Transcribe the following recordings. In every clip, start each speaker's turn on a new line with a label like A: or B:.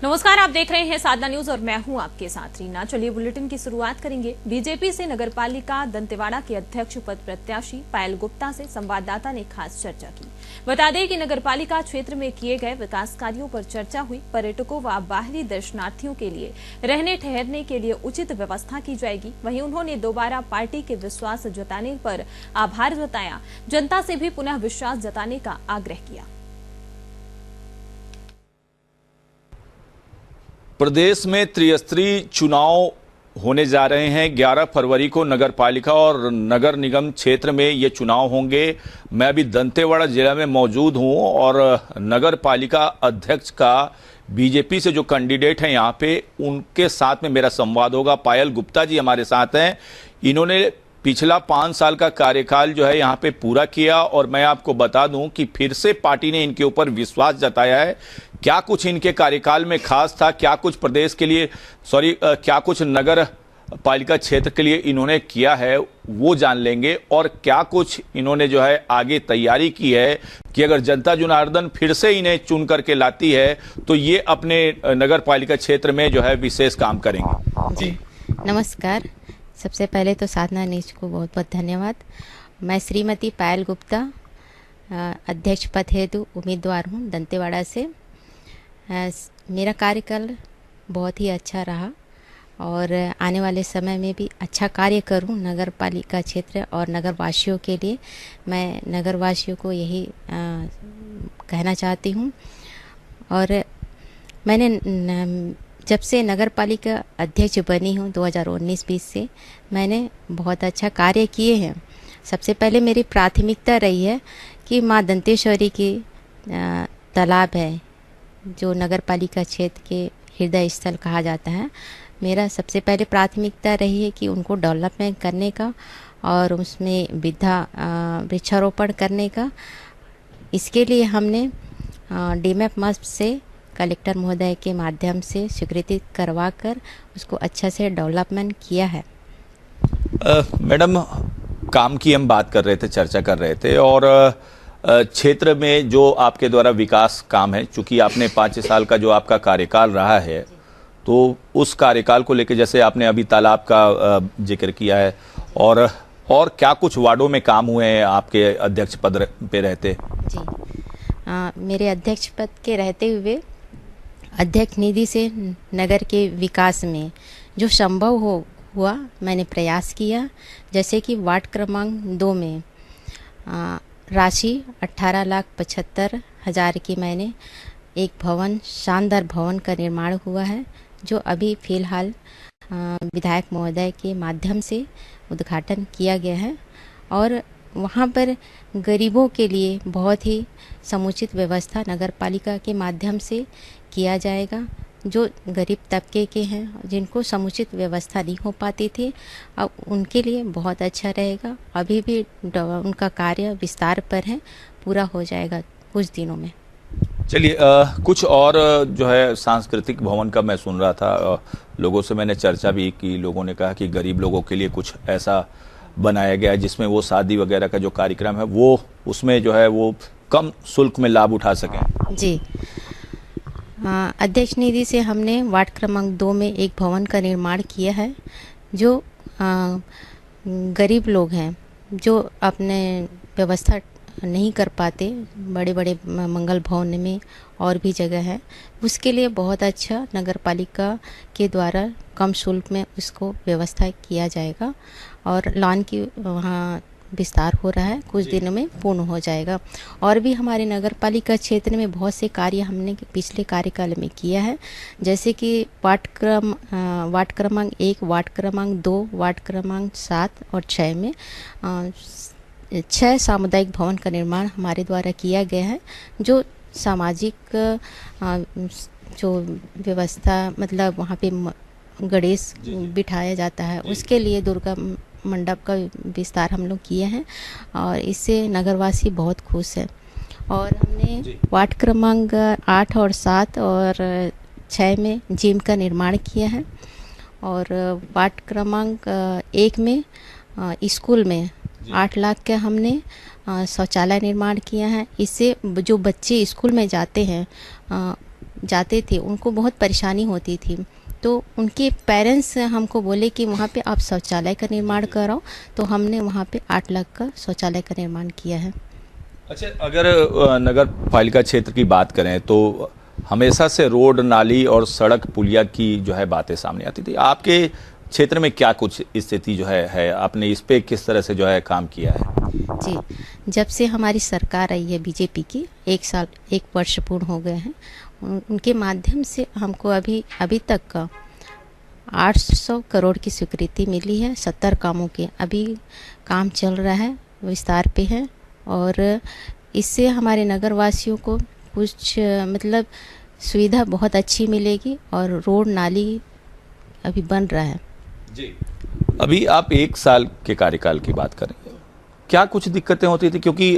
A: नमस्कार, आप देख रहे हैं साधना न्यूज और मैं हूं आपके साथ रीना। चलिए बुलेटिन की शुरुआत करेंगे। बीजेपी से नगरपालिका दंतेवाड़ा के अध्यक्ष पद प्रत्याशी पायल गुप्ता से संवाददाता ने खास चर्चा की। बता दें कि नगरपालिका क्षेत्र में किए गए विकास कार्यों पर चर्चा हुई। पर्यटकों व बाहरी दर्शनार्थियों के लिए रहने ठहरने के लिए उचित व्यवस्था की जाएगी। वहीं उन्होंने दोबारा पार्टी के विश्वास जताने पर आभार जताया। जनता से भी पुनः विश्वास जताने का आग्रह किया।
B: प्रदेश में त्रिस्तरीय चुनाव होने जा रहे हैं। 11 फरवरी को नगर पालिका और नगर निगम क्षेत्र में ये चुनाव होंगे। मैं अभी दंतेवाड़ा जिला में मौजूद हूं और नगर पालिका अध्यक्ष का बीजेपी से जो कैंडिडेट हैं यहाँ पे, उनके साथ में मेरा संवाद होगा। पायल गुप्ता जी हमारे साथ हैं। इन्होंने पिछला 5 साल का कार्यकाल जो है यहाँ पे पूरा किया और मैं आपको बता दूं कि फिर से पार्टी ने इनके ऊपर विश्वास जताया है। क्या कुछ इनके कार्यकाल में खास था, क्या कुछ प्रदेश के लिए क्या कुछ नगर पालिका क्षेत्र के लिए इन्होंने किया है, वो जान लेंगे। और क्या कुछ इन्होंने जो है आगे तैयारी की है कि अगर जनता जनार्दन फिर से इन्हें चुन करके लाती है तो ये अपने नगर पालिका क्षेत्र में जो है विशेष काम करेंगे।
C: जी नमस्कार। सबसे पहले तो साधना न्यूज को बहुत बहुत धन्यवाद। मैं श्रीमती पायल गुप्ता अध्यक्ष पद हेतु उम्मीदवार हूँ दंतेवाड़ा से। मेरा कार्यकाल बहुत ही अच्छा रहा और आने वाले समय में भी अच्छा कार्य करूं नगर पालिका क्षेत्र और नगर वासियों के लिए। मैं नगर वासियों को यही कहना चाहती हूं। और मैंने जब से नगर पालिका अध्यक्ष बनी हूं 2019-20 से मैंने बहुत अच्छा कार्य किए हैं। सबसे पहले मेरी प्राथमिकता रही है कि माँ दंतेश्वरी की तालाब है जो नगर पालिका क्षेत्र के हृदय स्थल कहा जाता है। मेरा सबसे पहले प्राथमिकता रही है कि उनको डेवलपमेंट करने का और उसमें वृक्षारोपण करने का। इसके लिए हमने डीमैप मस्ट से कलेक्टर महोदय के माध्यम से स्वीकृति करवाकर उसको अच्छा से डेवलपमेंट किया है।
B: मैडम, काम की हम बात कर रहे थे, चर्चा कर रहे थे और क्षेत्र में जो आपके द्वारा विकास काम है, चूंकि आपने 5 साल का जो आपका कार्यकाल रहा है तो उस कार्यकाल को लेकर जैसे आपने अभी तालाब का जिक्र किया है और क्या कुछ वार्डों में काम हुए हैं आपके अध्यक्ष पद पे रहते?
C: जी मेरे अध्यक्ष पद के रहते हुए अध्यक्ष निधि से नगर के विकास में जो संभव हुआ मैंने प्रयास किया। जैसे कि वार्ड क्रमांक 2 में राशि 18,75,000 की मैंने एक भवन, शानदार भवन का निर्माण हुआ है जो अभी फ़िलहाल विधायक महोदय के माध्यम से उद्घाटन किया गया है। और वहाँ पर गरीबों के लिए बहुत ही समुचित व्यवस्था नगर पालिका के माध्यम से किया जाएगा। जो गरीब तबके के हैं जिनको समुचित व्यवस्था नहीं हो पाती थी, अब उनके लिए बहुत अच्छा रहेगा। अभी भी उनका कार्य विस्तार पर है, पूरा हो जाएगा कुछ दिनों में।
B: चलिए, कुछ और जो है सांस्कृतिक भवन का मैं सुन रहा था, लोगों से मैंने चर्चा भी की। लोगों ने कहा कि गरीब लोगों के लिए कुछ ऐसा बनाया गया है जिसमें वो शादी वगैरह का जो कार्यक्रम है वो उसमें जो है वो कम शुल्क में लाभ उठा सकें।
C: जी अध्यक्ष निधि से हमने वार्ड क्रमांक 2 में एक भवन का निर्माण किया है। जो गरीब लोग हैं जो अपने व्यवस्था नहीं कर पाते, बड़े बड़े मंगल भवन में और भी जगह है, उसके लिए बहुत अच्छा नगर पालिका के द्वारा कम शुल्क में उसको व्यवस्था किया जाएगा। और लॉन की वहाँ विस्तार हो रहा है, कुछ दिनों में पूर्ण हो जाएगा। और भी हमारे नगर पालिका क्षेत्र में बहुत से कार्य हमने पिछले कार्यकाल में किया है। जैसे कि वार्ड क्रमांक 1, वार्ड क्रमांक 2, वार्ड क्रमांक 7 और 6 में 6 सामुदायिक भवन का निर्माण हमारे द्वारा किया गया है। जो सामाजिक जो व्यवस्था, मतलब वहाँ पे गणेश बिठाया जाता है, उसके लिए दुर्गा मंडप का विस्तार हम लोग किए हैं और इससे नगरवासी बहुत खुश है। और हमने वार्ड क्रमांक 8 और 7 और 6 में जिम का निर्माण किया है। और वार्ड क्रमांक 1 में स्कूल में 8 लाख का हमने शौचालय निर्माण किया है। इससे जो बच्चे स्कूल में जाते हैं जाते थे उनको बहुत परेशानी होती थी, तो उनके पेरेंट्स हमको बोले कि वहाँ पे आप शौचालय का निर्माण कराओ, तो हमने वहाँ पे 8 लाख का शौचालय का निर्माण किया है।
B: अच्छा, अगर नगर पालिका क्षेत्र की बात करें तो हमेशा से रोड, नाली और सड़क, पुलिया की जो है बातें सामने आती थी। आपके क्षेत्र में क्या कुछ स्थिति जो है आपने इस पे किस तरह से जो है काम किया है?
C: जी, जब से हमारी सरकार आई है बीजेपी की, 1 वर्ष पूर्ण हो गए हैं, उनके माध्यम से हमको अभी तक का 800 करोड़ की स्वीकृति मिली है। 70 कामों के अभी काम चल रहा है, विस्तार पे है, और इससे हमारे नगर वासियों को कुछ मतलब सुविधा बहुत अच्छी मिलेगी, और रोड नाली अभी बन रहा है।
B: जी, अभी आप 1 साल के कार्यकाल की बात करें, क्या कुछ दिक्कतें होती थी? क्योंकि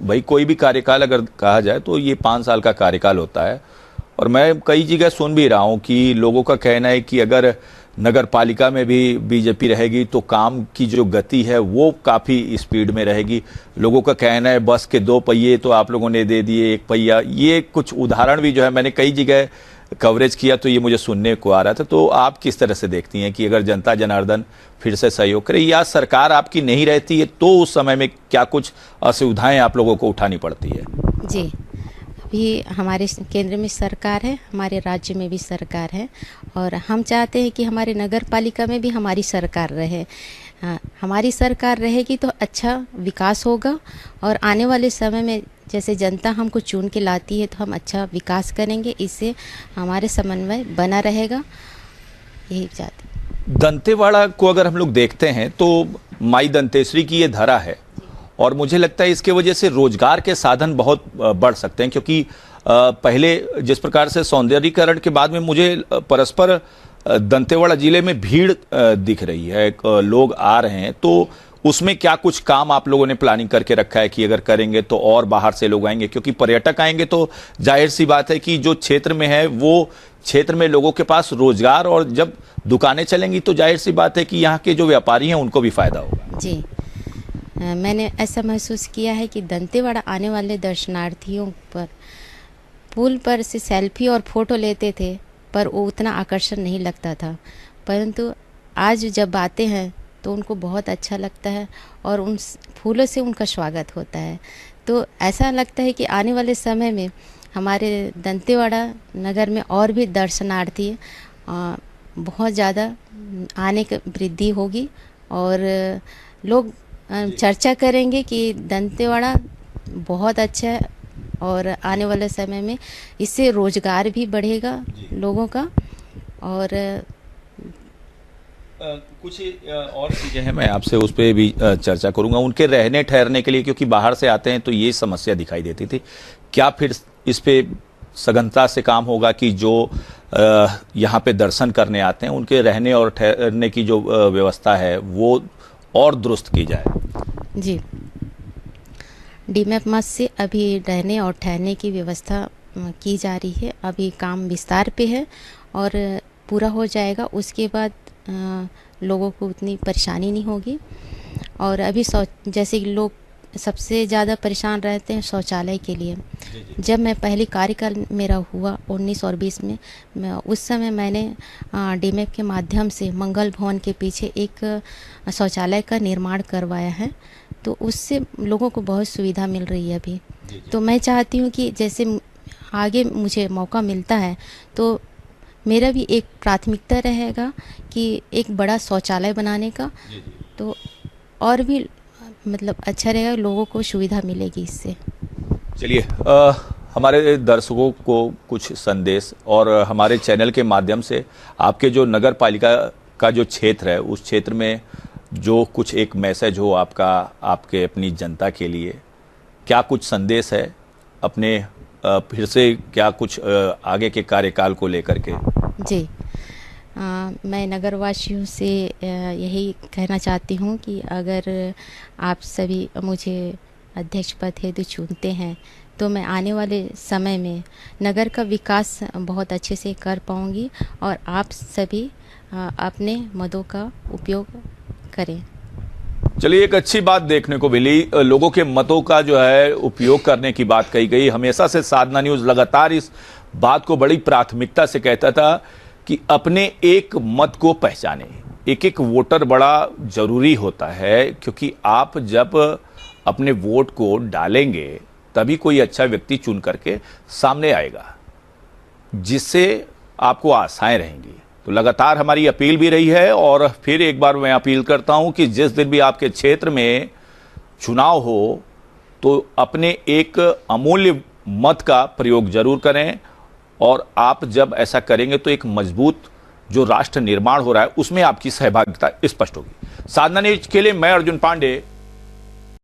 B: भाई कोई भी कार्यकाल अगर कहा जाए तो ये 5 साल का कार्यकाल होता है, और मैं कई जगह सुन भी रहा हूँ कि लोगों का कहना है कि अगर नगर पालिका में भी बीजेपी रहेगी तो काम की जो गति है वो काफ़ी स्पीड में रहेगी। लोगों का कहना है बस के 2 पहिए तो आप लोगों ने दे दिए, 1 पहिया। ये कुछ उदाहरण भी जो है मैंने कई जगह कवरेज किया तो ये मुझे सुनने को आ रहा था। तो आप किस तरह से देखती हैं कि अगर जनता जनार्दन फिर से सहयोग करे, या सरकार आपकी नहीं रहती है तो उस समय में क्या कुछ असुविधाएं आप लोगों को उठानी पड़ती है?
C: जी, अभी हमारे केंद्र में सरकार है, हमारे राज्य में भी सरकार है, और हम चाहते हैं कि हमारे नगर पालिका में भी हमारी सरकार रहे। हमारी सरकार रहेगी तो अच्छा विकास होगा, और आने वाले समय में जैसे जनता हमको चुन के लाती है तो हम अच्छा विकास करेंगे, इससे हमारे समन्वय बना रहेगा, यही चाहते हैं।
B: दंतेवाड़ा को अगर हम लोग देखते हैं तो माई दंतेश्वरी की ये धरा है, और मुझे लगता है इसके वजह से रोजगार के साधन बहुत बढ़ सकते हैं। क्योंकि पहले जिस प्रकार से सौंदर्यीकरण के बाद में मुझे परस्पर दंतेवाड़ा जिले में भीड़ दिख रही है, लोग आ रहे हैं, तो उसमें क्या कुछ काम आप लोगों ने प्लानिंग करके रखा है कि अगर करेंगे तो और बाहर से लोग आएंगे? क्योंकि पर्यटक आएंगे तो जाहिर सी बात है कि जो क्षेत्र में है वो क्षेत्र में लोगों के पास रोजगार, और जब दुकानें चलेंगी तो जाहिर सी बात है कि यहाँ के जो व्यापारी हैं उनको भी फायदा होगा।
C: जी, मैंने ऐसा महसूस किया है कि दंतेवाड़ा आने वाले दर्शनार्थियों पर पुल पर से सेल्फी और फोटो लेते थे, पर वो उतना आकर्षण नहीं लगता था, परंतु आज जब आते हैं तो उनको बहुत अच्छा लगता है, और उन फूलों से उनका स्वागत होता है। तो ऐसा लगता है कि आने वाले समय में हमारे दंतेवाड़ा नगर में और भी दर्शनार्थी बहुत ज़्यादा आने की वृद्धि होगी, और लोग चर्चा करेंगे कि दंतेवाड़ा बहुत अच्छा है, और आने वाले समय में इससे रोजगार भी बढ़ेगा लोगों का। और
B: कुछ और चीज़ें हैं, मैं आपसे उस पर भी चर्चा करूंगा, उनके रहने ठहरने के लिए, क्योंकि बाहर से आते हैं तो ये समस्या दिखाई देती थी। क्या फिर इस पे सघनता से काम होगा कि जो यहाँ पे दर्शन करने आते हैं उनके रहने और ठहरने की जो व्यवस्था है वो और दुरुस्त की जाए?
C: जी, डीमैप मस से अभी रहने और ठहरने की व्यवस्था की जा रही है, अभी काम विस्तार पे है, और पूरा हो जाएगा उसके बाद लोगों को उतनी परेशानी नहीं होगी। और अभी जैसे कि लोग सबसे ज़्यादा परेशान रहते हैं शौचालय के लिए। जब मैं पहली कार्यकाल मेरा हुआ 19 और 20 में, उस समय मैंने डीमैप के माध्यम से मंगल भवन के पीछे एक शौचालय का निर्माण करवाया है, तो उससे लोगों को बहुत सुविधा मिल रही है अभी। तो मैं चाहती हूँ कि जैसे आगे मुझे मौका मिलता है तो मेरा भी एक प्राथमिकता रहेगा कि एक बड़ा शौचालय बनाने का, तो और भी मतलब अच्छा रहेगा, लोगों को सुविधा मिलेगी इससे।
B: चलिए, हमारे दर्शकों को कुछ संदेश, और हमारे चैनल के माध्यम से आपके जो नगर पालिका का जो क्षेत्र है उस क्षेत्र में जो कुछ एक मैसेज हो आपका, आपके अपनी जनता के लिए, क्या कुछ संदेश है अपने फिर से क्या कुछ आगे के कार्यकाल को लेकर के?
C: जी, मैं नगरवासियों से यही कहना चाहती हूँ कि अगर आप सभी मुझे अध्यक्ष पद हेतु चुनते हैं तो मैं आने वाले समय में नगर का विकास बहुत अच्छे से कर पाऊँगी, और आप सभी अपने मदों का उपयोग करें।
B: चलिए, एक अच्छी बात देखने को मिली, लोगों के मतों का जो है उपयोग करने की बात कही गई। हमेशा से साधना न्यूज़ लगातार इस बात को बड़ी प्राथमिकता से कहता था कि अपने एक मत को पहचाने। एक एक वोटर बड़ा जरूरी होता है, क्योंकि आप जब अपने वोट को डालेंगे तभी कोई अच्छा व्यक्ति चुन करके सामने आएगा, जिससे आपको आशाएं रहेंगी। तो लगातार हमारी अपील भी रही है, और फिर एक बार मैं अपील करता हूं कि जिस दिन भी आपके क्षेत्र में चुनाव हो तो अपने एक अमूल्य मत का प्रयोग जरूर करें, और आप जब ऐसा करेंगे तो एक मजबूत जो राष्ट्र निर्माण हो रहा है उसमें आपकी सहभागिता स्पष्ट होगी। साधना न्यूज के लिए मैं अर्जुन पांडे,